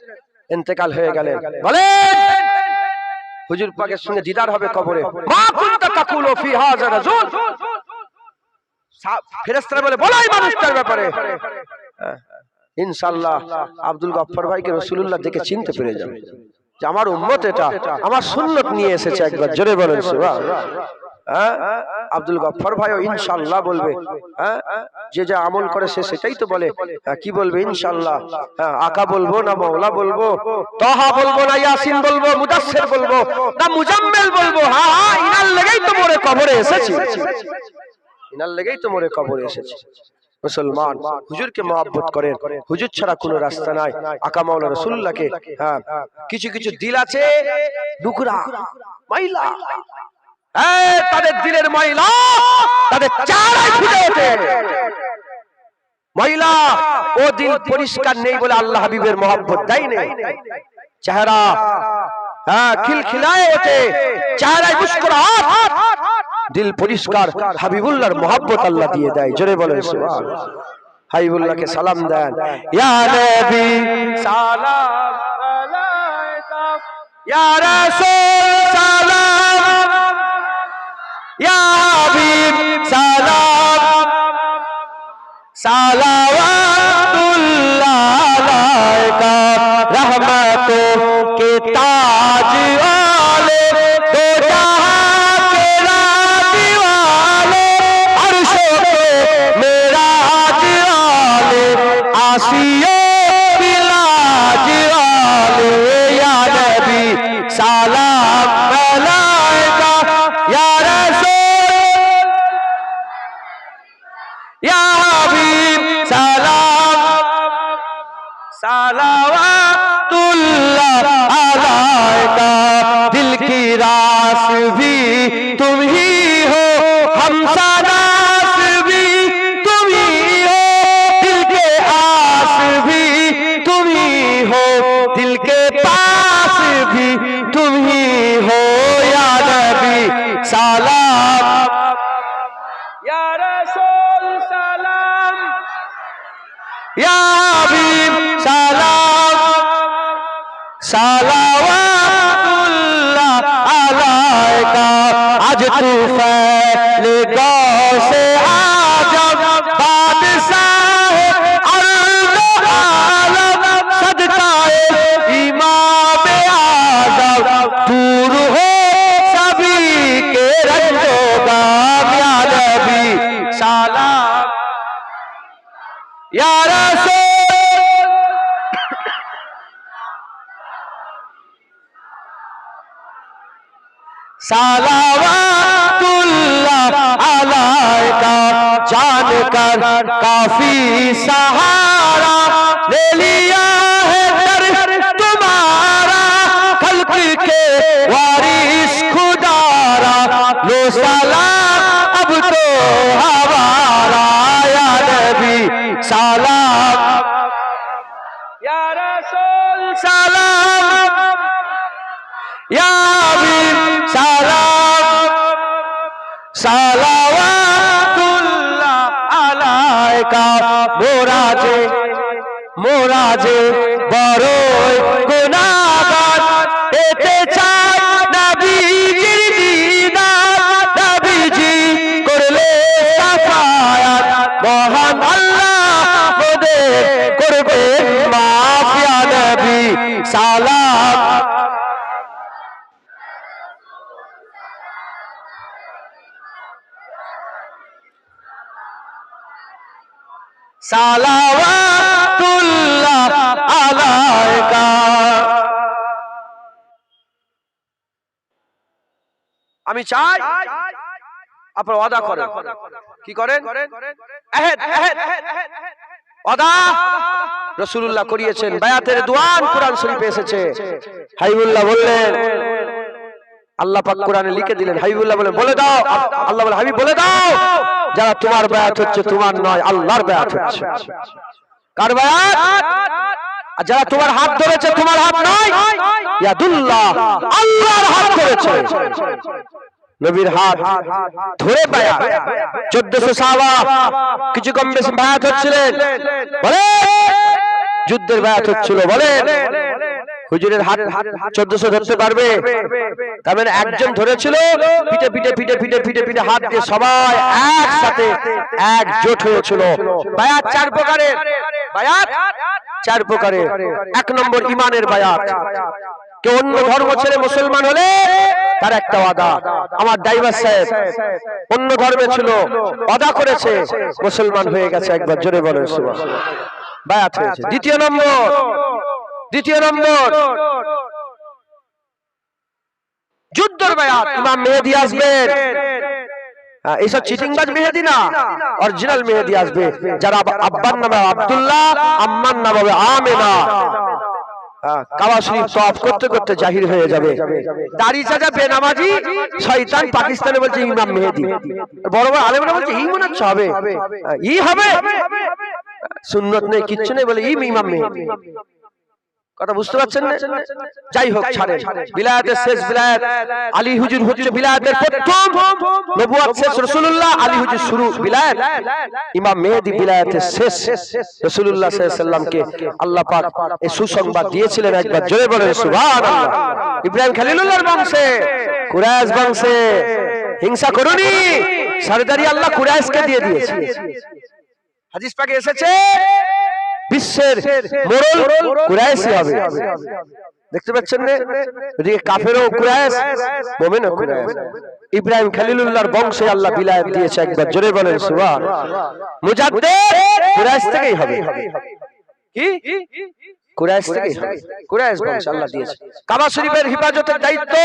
ইন্তেকাল হয়ে গেলেন। বলেন হুজুর পাকের সঙ্গে দিদার হবে কবরে। মা কুনতা তাকুলু ফি হাযা রাজুল, ফেরেশতারা বলে বলো এই মানুষটার ব্যাপারে। ইনশাআল্লাহ আব্দুল গফফার ভাইকে রাসূলুল্লাহ দেখে চিনতে পেরে যাবে যে আমার উম্মত এটা, আমার সুন্নাত নিয়ে এসেছে। একবার জোরে বলেন সুবহানাল্লাহ। আব্দুল গফফার ভাইও ইনশাআল্লাহ বলবে, যে যা আমল করে সে সেটাই তো বলে। কি বলবে? ইনশাআল্লাহ। আকা বলবো না মওলা বলবো, তাহা বলবো না ইয়াসিন বলবো, মুদাসসির বলবো না মুজাম্মিল বলবো। হ্যাঁ, ইনার লেগেই তো মোরে কবরে এসেছি, ইনার লেগেই তো মোরে কবরে এসেছি। মুসলমান হুজুরকে মহব্বত করেন, হুজুর ছাড়া কোনো রাস্তা নাই। আকা মাওলা রাসূলুল্লাহকে, কিছু কিছু দিল আছে ডুকরা ময়লা, তাদের দিলের ময়লা তাদের চেহারায় ফুটে ওঠে। ময়লা ও দিল পরিষ্কার নেই বলে আল্লাহ হাবিবের মহব্বত দেয় নাই। চেহারা খিলখিলায় ওঠে, চেহারায় মুস্কুরাহাত, দিল পরিষ্কার, হাবিবুল্লাহর মহব্বত আল্লাহ দিয়ে দেয়। জোরে বলেন সুবহানাল্লাহ। হাবিবুল্লাহকে সালাম দেন, ইয়া নবী সালাম আলাইকা, ইয়া রাসূল সালাম, ইয়া হাবিব সালাম, সালাওয়াতুল্লাহ আলাইকা, रहमतो के ताज वाले, दो जहां के राज़ी वाले, अर्शो पे मेराज वाले, आसियो बिलाज वाले, या नबी सलाम अलैका, या रसूल या हबीब सलाम, सलावतुल्लाह अलैका। दिल की रास भी तुम ही हो, हमसा नास भी तुम ही हो, दिल के आस भी तुम ही हो, दिल के पास भी तुम ही हो, या नबी सलाम, या रसूल सलाम, या हबीब सलाम, सलावतुल्लाह अलैका। आज तू फैल गौसे आजम, बादशाह अर्ज़ आलम, सदकाए इमाम आज़म, दूर हो सभी के रंजो गम, या नबी सलाम, या रसूल सलावतुल्लाह अलैका। जान कर काफी सहारा ले लिया है दर तुम्हारा, खल्क के वारिस खुदारा, लो सलाम अब तो हमारा, या नबी सलाम, या रसूल सलाम, या हबीब सलाम, सलावतुल्लाह अलैका। মোরা যে বড়ই গুনাহগার, এতে চাই নবীজির দিদার, নবীজি করলে সাফায়াত, মহান আল্লাহ মোদের করবে মাফ, ইয়া নবী সালাম, সালাওয়াতুল্লাহ আলাইকা। আমি চাই আপনারা ওয়াদা করেন। কি করেন? আহেদ আহেদ ওয়াদা রাসূলুল্লাহ করিয়েছেন, বায়াতের দোয়ান কোরআন শরীফে এসেছে। হাবিবুল্লাহ বললেন, আল্লাহ পাক কোরআনে লিখে দিলেন, হাবিবুল্লাহ বলেন বলে দাও, আল্লাহ বলে হাবিব বলে দাও, যারা তোমার বায়াত হচ্ছে তোমার নয়, আল্লাহর বায়াত হচ্ছে। কার বায়াত? আর যারা তোমার হাত ধরেছে তোমার হাত নয়, ইয়াদুল্লাহ, আল্লাহর হাত ধরেছে। নবীর হাত ধরে বায়াত। 1400 সাহাবা কিছু কম বেশি বায়াত হচ্ছিলেন। বলে যুদ্ধের বায়াত হচ্ছিল। বলে হুজুরের হাত 1400 ধরতে পারবে? তার মানে একজন ধরেছিল, পিঠে পিঠে পিঠে পিঠে পিঠে পিঠে হাত দিয়ে সবাই একসাথে একজোট হয়েছিল। বায়াত 4 প্রকারের। বায়াত 4 প্রকারের। 1 নম্বর ঈমানের বায়াত। কেউ অন্য ধর্ম ছেড়ে মুসলমান হলে তার একটা ওয়াদা। আমার ড্রাইভার সাহেব অন্য ধর্মে ছিল, ওয়াদা করেছে, মুসলমান হয়ে গেছে, একবার জোরে বলেন সুবহানাল্লাহ, বায়াত হয়েছে। দ্বিতীয় নম্বর যুদ্ধের বায়াত। ইমাম মেহেদী আসবেন। এইসব চিটিংবাজ মেহেদী না, অরিজিনাল মেহেদী আসবে, যারা আব্বার নামে আব্দুল্লাহ, আম্মার নাম হবে আমেনা। কাবা শরীফ তওয়াফ করতে করতে জাহির হয়ে যাবে। দাড়ি চাচা বেনামাজি শয়তান পাকিস্তানে বলছে ইমাম মেহেদী, বড় বড় আলেমরা বলছে ই মনে হচ্ছে হবে, ই হবে, সুন্নত নেই কিচ্ছু নেই, বলে ইমাম মেহেদী। কথা বুঝতে পারছেন না? যাই হোক ছাড়েন। বিলায়াতের শেষ বিলায়াত আলী হুজুর হচ্ছে বিলায়াতের প্রথম, নবুয়ত শেষ রাসূলুল্লাহ, আলী হুজুর শুরু বিলায়াত, ইমাম মেহেদী বিলায়াতের শেষ। রাসূলুল্লাহ সাল্লাল্লাহু আলাইহি সাল্লামকে আল্লাহ পাক এই সুসংবাদ দিয়েছিলেন, একবার জোরে বলেন সুবহানাল্লাহ। ইব্রাহিম খলিলুল্লাহর বংশে, কুরাইশ বংশে হিংসা করুনি, সরদারি আল্লাহ কুরাইশকে দিয়ে দিয়েছে। হাদিস পাকে এসেছে বিশ্বের মোড়ল কুরাইশই হবে। দেখতে পাচ্ছেন না? এদিকে কাফেরও কুরাইশ, মুমিনও কুরাইশ। ইব্রাহিম খলিলুল্লাহর বংশে আল্লাহ বিলায়াত দিয়েছে, একবার জোরে বলেন সুবহানাল্লাহ। মুজাদ্দিদ কুরাইশ থেকেই হবে। কি? কুরাইশ থেকেই হবে। কুরাইশ বংশ আল্লাহ দিয়েছে। কাবা শরীফের হিফাজতের দায়িত্ব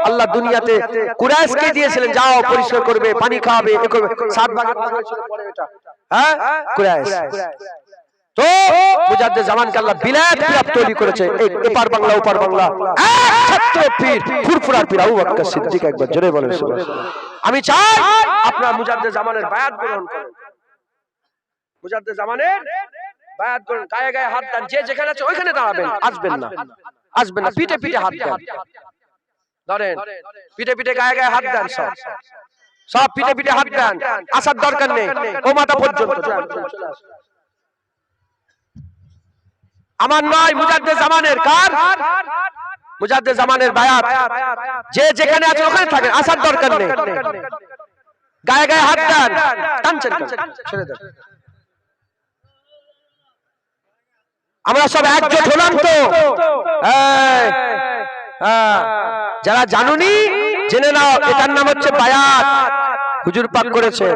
আল্লাহ দুনিয়াতে কুরাইশকে দিয়েছিলেন। যাও পরিষ্কার করবে, পানি খাওয়াবে, এ করবে। 7 ভাগে ভাগ হয়েছিল পরে এটা। হ্যাঁ, কুরাইশ। তো মুজাদ্দিদ জামানকে আল্লাহ বিলায়াত প্রাপ্ত তৈরি করেছে। এই এপার বাংলা ওপার বাংলা ছাত্র পীর, ফুরফুরার পীর আবু বকর সিদ্দিক, একবার জোরে বলেন সুবহানাল্লাহ। আমি চাই আপনারা মুজাদ্দিদ জামানের বায়াত গ্রহণ করেন। মুজাদ্দিদ জামানের বায়াত গ্রহণ, গায়ে গায়ে হাত দেন, যে যেখানে আছে ওইখানে দাঁড়াবেন, আসবেন না, পিঠে পিঠে হাত দেন, ধরেন পিঠে পিঠে গায়ে গায়ে হাত দেন, সব পিঠে পিঠে হাত দেন, আসার দরকার নেই, ও মাথা পর্যন্ত। আমার নয়, মুজাদ্দিদ জামানের। কার? মুজাদ্দিদ জামানের বায়াত। যে যেখানে আছে ওখানে থাকেন, আসার দরকার নেই, গায়ে গায়ে হাত দেন, টানছেন ছেড়ে দেন। আমরা সব একজোট হলাম তো। যারা জানুনি জেনে নাও, এটার নাম হচ্ছে বায়াত। হুজুর পাক করেছেন,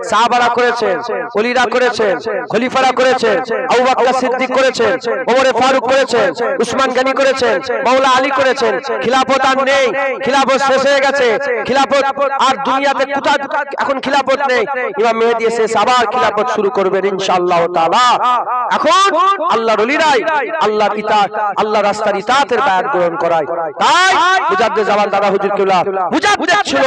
সাহাবারা করেছেন, ওলিরা করেছেন, খলিফারা করেছেন, আবু বকর সিদ্দিক করেছেন, ওমর ফারুক করেছেন, উসমান গনি করেছেন, মাওলা আলী করেছেন। খিলাফত আর নেই, খিলাফত শেষ হয়ে গেছে। খিলাফত আর দুনিয়াতে কোথাও এখন খিলাফত নেই। ইমাম মেহেদী এসে আবার খিলাফত শুরু করবেন ইনশাআল্লাহ তাআলা। এখন আল্লাহর ওলিরাই আল্লাহর ইতাআত, আল্লাহর রাস্তার ইতাআতের বায়াত গ্রহণ করায়। তাই মুজাদ্দিদ জামান দাদা হুজুর কিবলা মুজাদ্দিদ ছিল,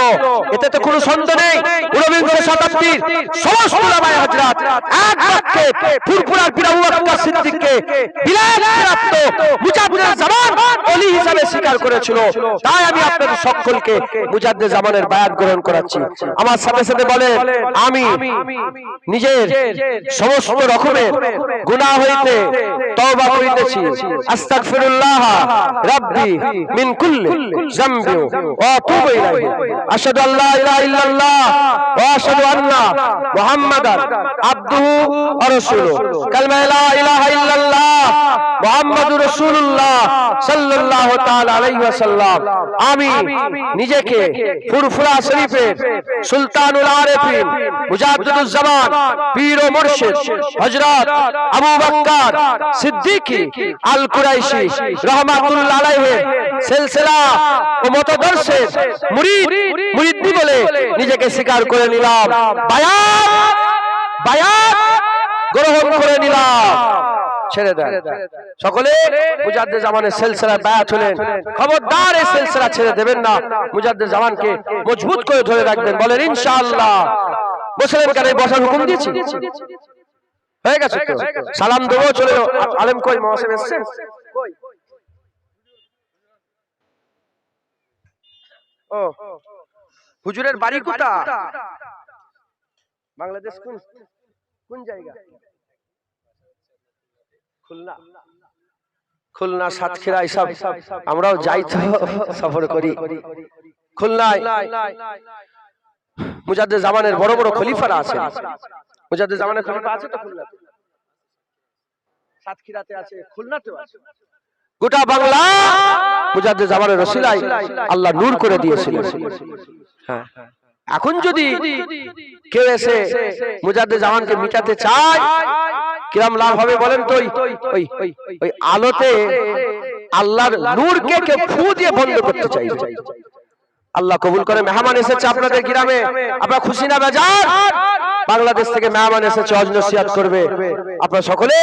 এতে তো কোনো সন্দেহ নেই। ঊনবিংশ শতাব্দীর সমস্ত উলামায়ে হযরত এক বাক্যে ফুরফুরার পীর আবু বকর সিদ্দিককে বিলায়াত প্রাপ্ত মুজাদ্দিদ জামান ওলি হিসেবে স্বীকার করেছিল। তাই আমি আপনাদের সকলকে মুজাদ্দিদ জামানের বায়াত গ্রহণ করাচ্ছি। আমার সাথে সাথে বলেন, আমি নিজের সমস্ত রকমের গুনাহ হইতে তওবা করিতেছি। আস্তাগফিরুল্লাহ রাব্বি মিন কুল্লি যামবি ওয়া আতুবু ইলাইহি। আশহাদু আল্লা ইলাহা ইল্লাল্লাহ ওয়া আশহাদু আন্না মুহাম্মাদান আবদুহু ওয়া রাসূলুহু। কালিমা লা ইলাহা ইল্লাল্লাহ মুহাম্মাদুর রাসূলুল্লাহ সাল্লাল্লাহু তাআলা আলাইহি ওয়াসাল্লাম আমি নিজেকে ফুরফুরা শরীফের সুলতানুল আরিফিন মুজাদ্দিদুজ জামান পীর ও মুর্শিদ হযরত আবু বকর সিদ্দিকী আল কুরাইশি রাহমাতুল্লাহ আলাইহি সিলসিলা ও মতদর্শের মুরিদি বলে নিজেকে স্বীকার করে নিলাম, বায়াত গ্রহণ করে নিলাম। ছেড়ে দেন সকলে। মুজাদ্দিদ জামানের সিলসিলায় বায়াত হলেন, খবরদার এই সিলসিলা ছেড়ে দেবেন না। মুজাদ্দিদ জামানকে মজবুত করে ধরে রাখবেন, বলেন ইনশাআল্লাহ। বসলেন কেন? বসার হুকুম দিয়েছি, হয়ে গেছে তো? সালাম দেবো, চলে আলেম কই? মহাসিব এসেছেন কই? ও হুজুরের বাড়ি কোথায়? বাংলাদেশ কোন জায়গা? খুলনা। খুলনা, সাতক্ষীরা, এইসব আমরাও যাই তো, সফর করি। খুলনায় মুজাদ্দিদ জামানের বড় বড় খলিফারা আছে। মুজাদ্দিদ জামানের খলিফা আছে তো খুলনাতে, সাতক্ষীরাতে আছে, খুলনাতেও আছে। গোটা বাংলা মুজাদ্দিদ জামানের ওসিলায় আল্লাহ নূর করে দিয়েছিলেন। হ্যাঁ, এখন যদি কেউ এসে মুজাদ্দিদ জামানকে মিটাতে চায়, কিরম লাভ হবে বলেন তো? ওই আলোতে আল্লাহর নূরকে কেউ ফু দিয়ে বন্ধ করতে চাই। আল্লাহ কবুল করে। মেহমান এসেছে আপনাদের গ্রামে, আপনারা খুশি না বেজার? বাংলাদেশ থেকে মেহমান এসেছে, ওয়াজ নসিহত করবে। আপনারা সকলে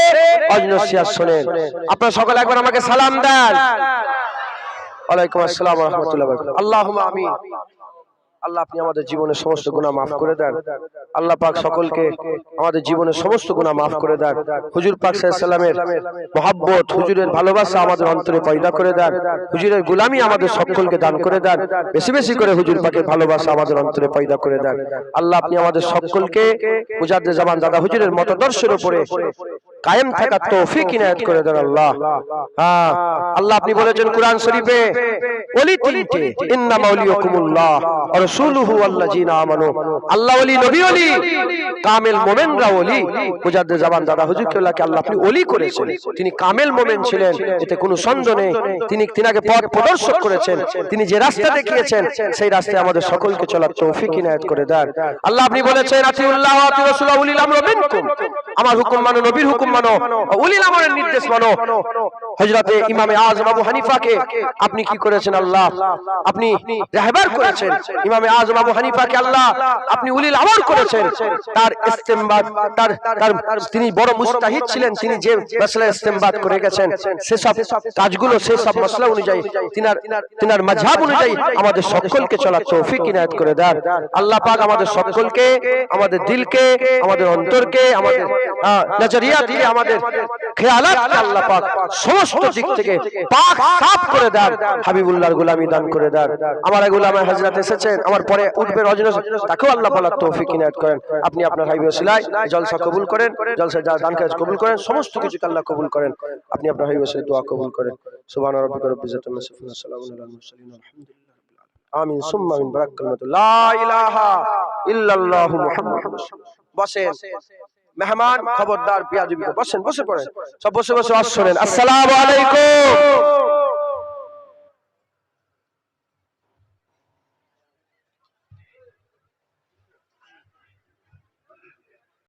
ওয়াজ নসিহত শুনেন। আপনারা সকলে একবার আমাকে সালাম দেন। ওয়ালাইকুম আসসালাম ওয়া রাহমাতুল্লাহি ওয়া বারাকাতুহু। আল্লাহুম্মা আমিন। আল্লাহ আপনি আমাদের জীবনের সমস্ত গুনাহ মাফ করে দেন। আল্লাহ পাক সকলকে আমাদের জীবনের সমস্ত গুনাহ মাফ করে দেন। হুজুর পাক সাল্লাল্লাহু আলাইহি সাল্লামের মহব্বত, হুজুরের ভালোবাসা আমাদের অন্তরে পয়দা করে দেন। হুজুরের গোলামি আমাদের সকলকে দান করে দেন। বেশি বেশি করে হুজুর পাকের ভালোবাসা আমাদের অন্তরে পয়দা করে দেন। আল্লাহ আপনি আমাদের সকলকে মুজাদ্দিদ জামান দাদা হুজুরের মতদর্শের উপরে কায়েম থাকার তৌফিক ইনায়াত করে দেন আল্লাহ। হ্যাঁ, আল্লাহ আপনি বলেছেন কুরআন শরীফে, ওলি তিনটে, ইন্নামা ওলিয়াকুমুল্লাহ ওয়া রাসূলুহু ওয়াল্লাযিনা আমানু। আল্লাহ ওলি, নবী ওলি, কামেল মুমিনরা ওলি। মুজাদ্দিদ জামান দাদা হুজুরকে আল্লাহ আপনি ওলি করেছেন। তিনি কামেল মুমিন ছিলেন, এতে কোনো সন্দেহ নেই। তিনাকে পথ প্রদর্শক করেছেন। তিনি যে রাস্তা দেখিয়েছেন সেই রাস্তায় আমাদের সকলকে চলার তৌফিক ইনায়াত করে দেন আল্লাহ। আপনি বলেছেন আতিউল্লাহ ওয়া আতিউর রাসূল ওয়া উলিল আমরি মিনকুম। আমার হুকুম মানো, নবীর হুকুম মানো, উলিল আমরের নির্দেশ মানো। হযরতে ইমামে আযম আবু হানিফাকে আপনি কি করেছেন আল্লাহ? আপনি রাহবার করেছেন। ইমামে আযম আবু হানিফাকে আল্লাহ আপনি উলিল আমর করেছেন। তার ইস্তেমবাদ, তার তিনি বড় মুস্তাহিদ ছিলেন। তিনি যে মাসলা ইস্তেমবাদ করে গেছেন সেসব কাজগুলো, সেসব মাসলা অনুযায়ী, তিনার মাযহাব অনুযায়ী আমাদের সকলকে চলার তৌফিক ইনায়াত করে দেন আল্লাহ পাক। আমাদের সকলকে, আমাদের দিলকে, আমাদের অন্তরকে, আমাদের নজরিয়াতকে, আমাদের খেয়ালাতকে আল্লাহ পাক সমস্ত দিক থেকে পাক সাফ করে দেন। হাবিবুল্লাহর গোলামি দান করে দেন। আমার গোলামে হযরত এসেছেন, আমার পরে উঠবে রজনী, তাকেও আল্লাহ পাক তৌফিক ইনায়াত করেন। আপনি আপনার হাবিবের ওসিলায় জলসা কবুল করেন, জলসা দান কাজ কবুল করেন, সমস্ত কিছু আল্লাহ কবুল করেন। আপনি আপনার হাবিবের ওসিলায় দোয়া কবুল করেন। সুবহান রাব্বিকা রাব্বিল ইজ্জাতি আম্মা ইয়াসিফুন, সালামুন আলাল মুরসালিন, আলহামদুলিল্লাহ। আমিন সুম্মা আমিন। বারাকাতুহু। লা ইলাহা ইল্লাল্লাহু মুহাম্মাদুর রাসূলুল্লাহ। বসেন মেহমান, খবরদার বিয়াদবি। বসেন, বসে পড়েন, সব বসে বসে ওয়াজ শুনেন। আসসালামু আলাইকুম।